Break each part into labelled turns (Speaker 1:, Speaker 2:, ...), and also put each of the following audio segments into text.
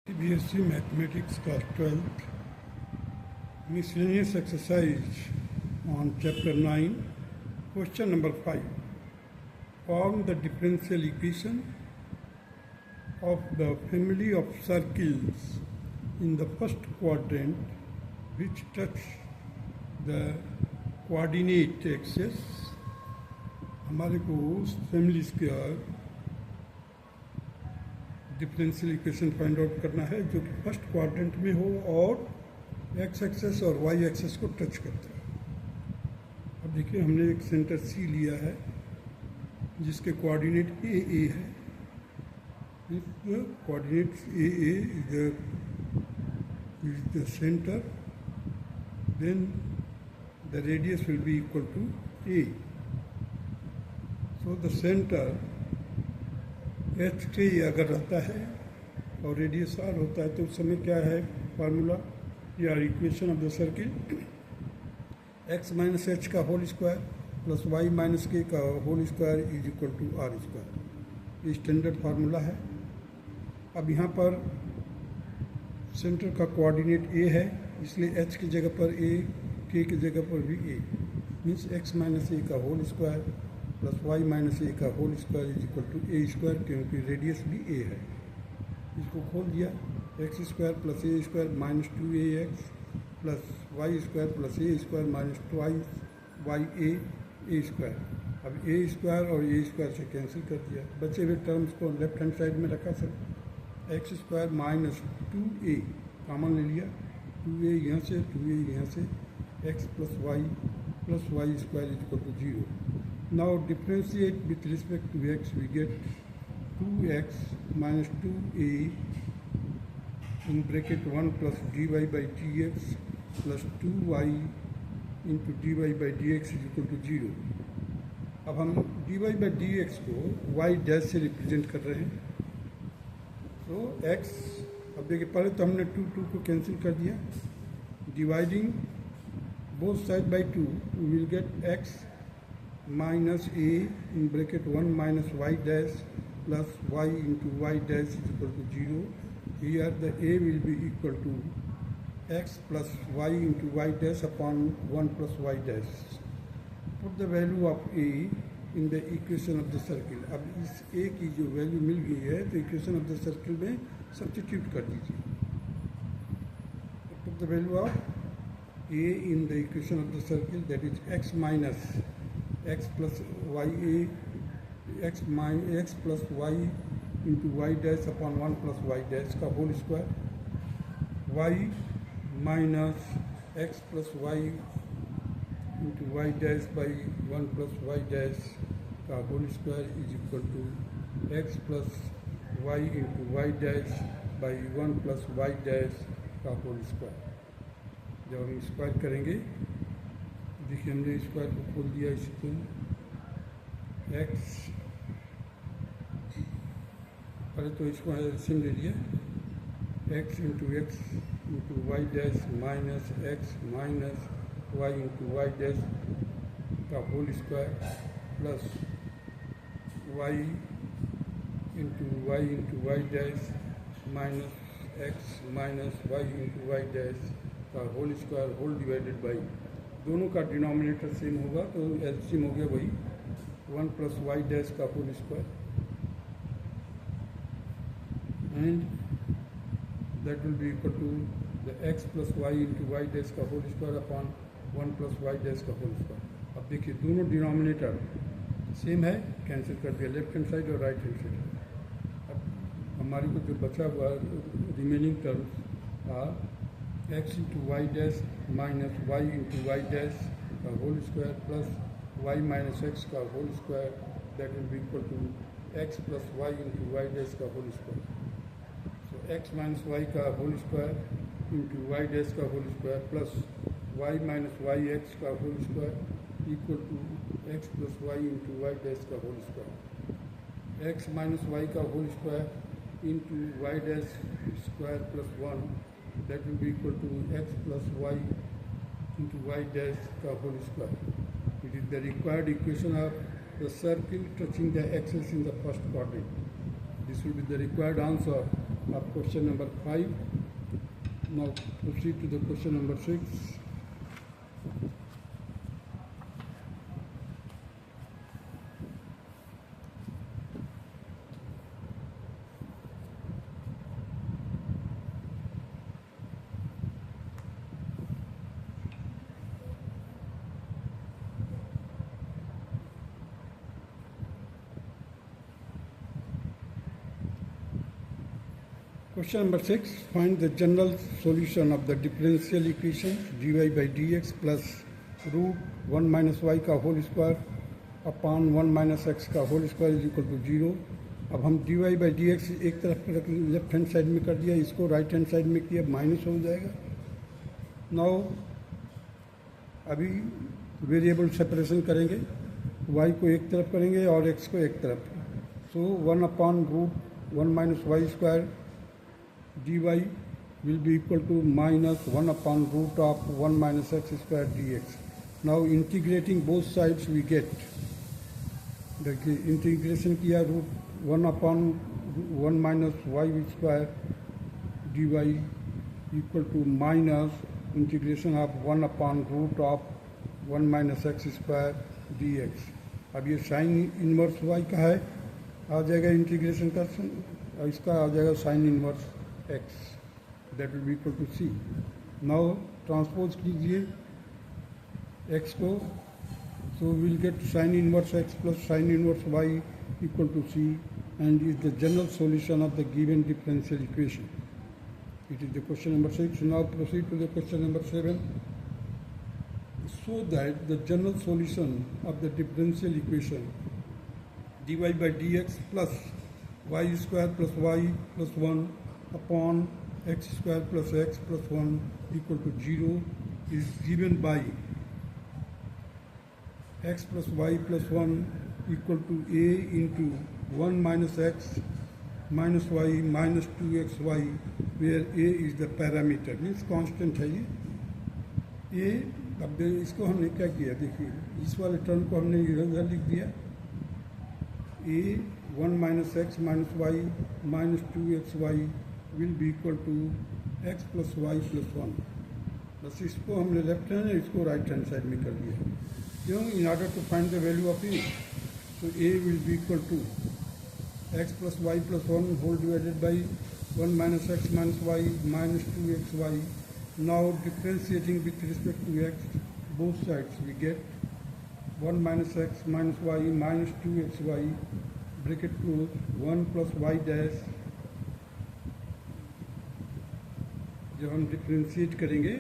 Speaker 1: CBSE Mathematics Class 12th Miscellaneous Exercise on Chapter 9, Question number 5. Form the differential equation of the family of circles in the first quadrant which touch the coordinate axis. हमारे को families का differential equation find out करना है जो कि first quadrant में हो और एक्स एक्सेस और वाई एक्सेस को टच करता है। अब देखिए हमने एक सेंटर सी लिया है जिसके कोऑर्डिनेट ए है। Coordinates a is the centre, then the radius will be equal to a. So the centre h के अगर रहता है और रेडियस आर होता है तो उस समय क्या है फार्मूला या equation of the circle, X minus H का whole square plus Y minus K का whole square is equal to R square. ये स्टैंडर्ड फार्मूला है। अब यहाँ पर सेंटर का कोऑर्डिनेट ए है, इसलिए एच की जगह पर ए, के की जगह पर भी A, means X minus A का whole square plus Y minus A का whole square is equal to A square, क्योंकि रेडियस भी ए है। इसको खोल दिया, X square plus A square minus 2ax plus Y square plus A square minus twice Y A square. अब A square और ए square से कैंसिल कर दिया, बचे हुए टर्म्स को लेफ्ट हैंड साइड में रखा सब। X square minus 2a common ले लिया, 2a यहाँ से 2a यहाँ से, x plus Y square is equal to 0। Now differentiate with respect to x, we get 2x minus 2a in bracket 1 plus dy by dx plus 2y into dy by dx is equal to 0. अब हम dy by dx को y dash से represent कर रहे हैं। तो x, अब देखिए पहले तो हमने 2 को कैंसिल कर दिया, dividing both side by 2 we will get x minus a in bracket 1 minus y dash plus y into y dash is equal to 0. Here the a will be equal to x plus y into y dash upon 1 plus y dash. Put the value of a in the equation of the circle. अब इस a की जो value मिल गई है तो equation of the circle में substitute कर दीजिए। Put the value of a in the equation of the circle, that is x minus x plus y a, x plus y into y dash upon 1 plus y dash का whole square, y minus x plus y into y dash by 1 plus y dash का whole square is equal to x plus y into y dash by 1 plus y dash का whole square. जब हम square करेंगे, देखिए हमने square को खोल दिया, इसको एक्स, पहले तो इसको सिम ले लिया, X into Y dash minus X minus Y into Y dash का whole square plus Y into Y dash minus X minus Y into Y dash का whole square whole divided by, दोनों का डिनोमिनेटर सेम होगा तो LCM हो गया वही 1 plus Y dash का whole square, and that will be equal to the X plus Y into Y dash का whole square upon 1 plus Y dash का होल स्क्वायर। अब देखिए दोनों डिनोमिनेटर सेम है, कैंसिल कर दिया लेफ्ट हैंड साइड और राइट हैंड साइड। अब हमारे को जो बचा हुआ रिमेनिंग टर्म्स आ x into y dash minus y into y dash का whole square plus y minus x का whole square, that will be equal to x plus y into y dash का whole square. So x minus y का whole square into y dash का whole square plus y minus yx का whole square equal to x plus y into y dash का whole square. x minus y का whole square into y dash square plus 1, that will be equal to x plus y into y dash का whole square. It is the required equation of the circle touching the axis in the first quadrant. This will be the required answer of question number 5. Now proceed to the question number 6. Question number 6. Find the general solution of the differential equation dy by dx plus root 1 minus y का whole square upon 1 minus X का whole square is equal to 0. अब हम dy by D x एक तरफ left hand side में कर दिया, इसको राइट हैंड साइड में किया, माइनस हो जाएगा. नाउ अभी वेरिएबल सेपरेशन करेंगे, y को एक तरफ करेंगे और x को एक तरफ. So 1 upon root 1 minus y square dy will be equal to minus 1 upon root of 1 minus x square dx. Now integrating both sides we get, देखिए इंटीग्रेशन किया root 1 upon 1 minus y square dy equal to minus integration of 1 upon root of 1 minus x square dx. अब ये sine inverse y का है, आ जाएगा integration का, इसका आ जाएगा sine inverse x, that will be equal to c. Now transpose कीजिए x को, so we will get sin inverse x plus sin inverse y equal to c, and is the general solution of the given differential equation. It is the question number 6. Now proceed to the question number 7. So that the general solution of the differential equation dy by dx plus y square plus y plus 1 upon x square plus x plus 1 equal to 0 is given by x plus y plus 1 equal to a into 1 minus x minus y minus 2xy, where a is the parameter, means constant है ये. अब इसको हमने क्या किया, देखिए इस वाले टर्म को हमने इधर लिख दिया, a 1 minus x minus y minus 2xy will be equal to x plus y plus 1. बस इसको हमने लेफ्ट हैंड, इसको राइट हैंड साइड में कर दिया. क्यों? In order to find the value of a, so a will be equal to x plus y plus 1 whole divided by 1 minus x minus y minus 2xy. Now differentiating with respect to x, both sides we get 1 minus x minus y minus 2xy bracket close 1 plus y dash. जब हम differentiate करेंगे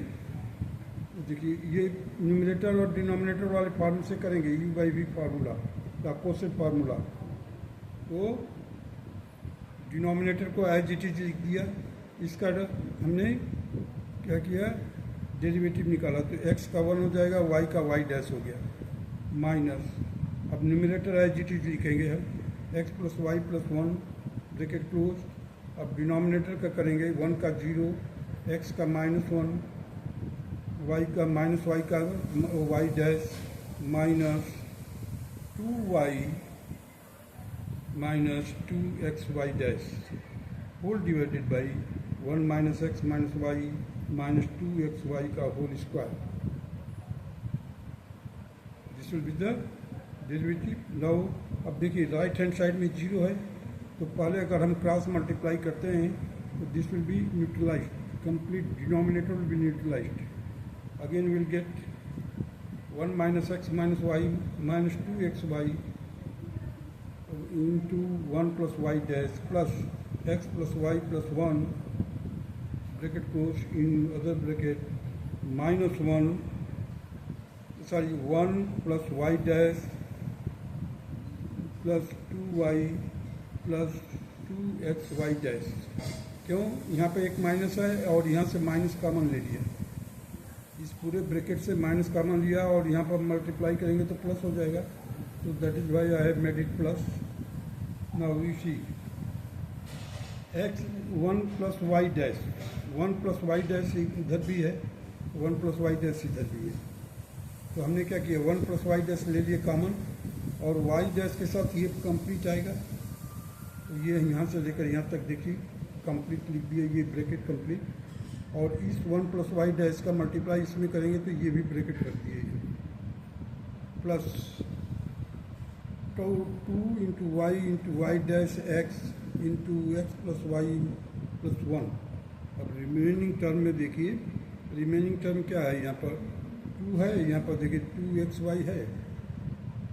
Speaker 1: तो देखिए ये numerator और denominator वाले फार्मूले से करेंगे, u बाई वी फार्मूला का अपोजिट फार्मूला. तो डिनोमिनेटर को एज इट इज लिख दिया, इसका हमने क्या किया, डेरिवेटिव निकाला, तो x का 1 हो जाएगा, y का y डैश हो गया, माइनस. अब न्यूमरेटर एज इट इज लिखेंगे हम, x plus y plus 1 bracket close. अब डिनोमिनेटर का करेंगे 1 का 0, x का माइनस 1, y का माइनस y का y dash minus 2y minus 2xy dash whole divided by 1 minus x minus y minus 2xy का whole square. This will be the derivative. Now अब देखिए राइट हैंड साइड में 0 है, तो पहले अगर हम क्रॉस मल्टीप्लाई करते हैं तो this will B neutralised, complete denominator will be neutralized. Again we will get 1 minus x minus y minus 2xy into 1 plus y dash plus x plus y plus 1 bracket close in other bracket minus 1 plus y dash plus 2y plus 2xy dash. क्यों? यहाँ पे एक minus है और यहाँ से minus common ले लिया, इस पूरे ब्रैकेट से माइनस कॉमन लिया और यहाँ पर मल्टीप्लाई करेंगे तो प्लस हो जाएगा. तो that is why I have made it plus. Now you see x 1 plus Y dash, 1 plus Y dash इधर भी है, 1 प्लस वाई डैश इधर भी है. तो हमने क्या किया, 1 प्लस वाई डैश ले लिए कॉमन, और वाई डैश के साथ ये कंप्लीट आएगा. तो ये यहाँ से लेकर यहाँ तक देखिए कंप्लीट लिख दिया, ये ब्रैकेट कंप्लीट। और इस 1 प्लस वाई डैश का मल्टीप्लाई इसमें करेंगे तो ये भी ब्रैकेट कर दिए, plus 2 into Y dash x into x plus y plus 1। अब रिमेनिंग टर्म में देखिए, रिमेनिंग टर्म क्या है, यहाँ पर 2 है, यहाँ पर देखिए 2xy है,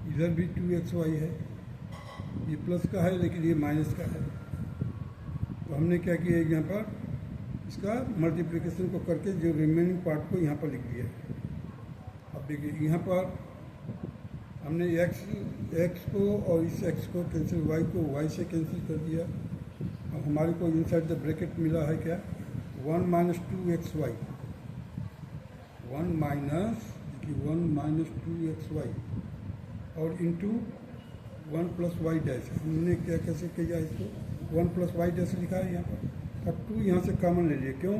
Speaker 1: इधर भी 2xy है, ये प्लस का है लेकिन ये माइनस का है। तो हमने क्या किया, यहाँ पर इसका मल्टीप्लिकेशन को करके जो रिमेनिंग पार्ट को यहाँ पर लिख दिया। अब देखिए यहाँ पर हमने x को और इस x को कैंसिल, y को y से कैंसिल कर दिया। अब हमारे को इनसाइड द ब्रैकेट मिला है क्या, 1 माइनस 2xy, 1 माइनस 2xy और इंटू 1 प्लस वाई डैश। हमने क्या कैसे किया इसको, 1 प्लस वाई डैश लिखा है यहाँ पर। अब 2 यहाँ से कॉमन ले लिए, क्यों,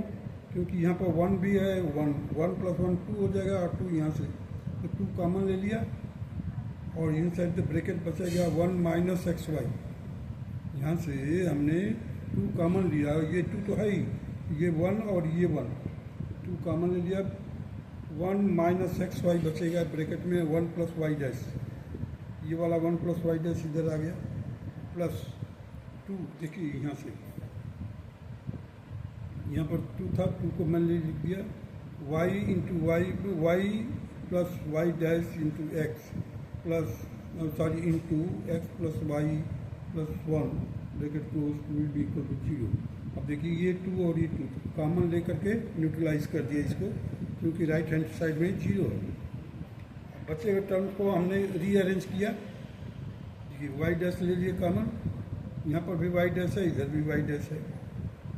Speaker 1: क्योंकि यहाँ पर 1 भी है, 1 प्लस 1 2 हो जाएगा, और 2 यहाँ से, तो 2 कॉमन ले लिया और इनसाइड द ब्रैकेट बचा गया 1 माइनस XY। यहाँ से हमने 2 कॉमन लिया, ये 2 तो है ही, ये 1 और ये 1, 2 कॉमन ले लिया, 1 माइनस XY बचेगा ब्रैकेट में 1 प्लस वाई डैश, ये वाला 1 प्लस वाई डैश इधर आ गया, प्लस 2, देखिए यहाँ से, यहाँ पर 2 था, 2 को मैंने लिख दिया, y into y plus Y dash into x plus into x plus y plus 1 bracket close will be equal to 0। अब देखिए ये 2 और ये 2 कॉमन लेकर के न्यूट्रलाइज कर दिया इसको, क्योंकि राइट हैंड साइड में 0 है। बचे हुए टर्म को हमने रीअरेंज किया, देखिए वाई डैश ले लिए कॉमन, यहाँ पर भी वाई डैश है, इधर भी वाई डैश है,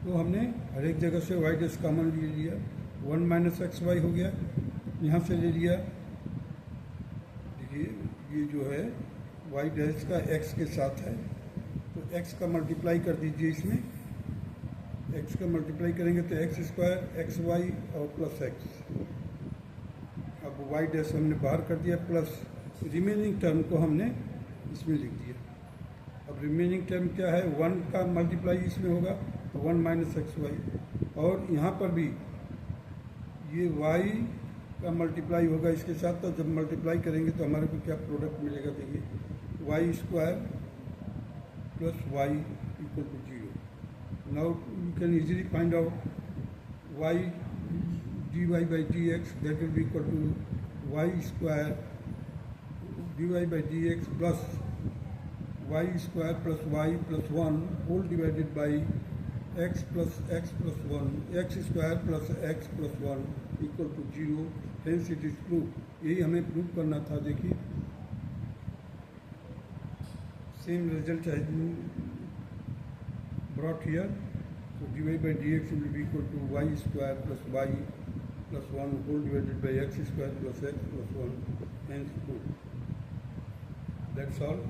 Speaker 1: तो हमने हर एक जगह से वाई डैश कॉमन ले लिया, 1 माइनस XY हो गया, यहाँ से ले लिया, देखिए ये जो है वाई डैश का x के साथ है, तो x का मल्टीप्लाई कर दीजिए इसमें, x का मल्टीप्लाई करेंगे तो x स्क्वायर XY और प्लस x। अब वाई डैश हमने बाहर कर दिया, प्लस रिमेनिंग टर्म को हमने इसमें लिख दिया। अब रिमेनिंग टर्म क्या है, 1 का मल्टीप्लाई इसमें होगा तो 1 माइनस XY, और यहाँ पर भी ये y का मल्टीप्लाई होगा इसके साथ, तो जब मल्टीप्लाई करेंगे तो हमारे को क्या प्रोडक्ट मिलेगा, देखिए y square plus y equal to 0। Now you can easily find out y dy by dx, that will be equal to y square dy by dx plus y square plus y plus 1 whole divided by x plus 1, x square plus x plus 1 equal to 0, hence it is proved। यही हमें prove करना था। देखिए same result है brought here, so dy by dx will be equal to y square plus y plus 1 whole divided by x square plus x plus 1, hence proved। That's all.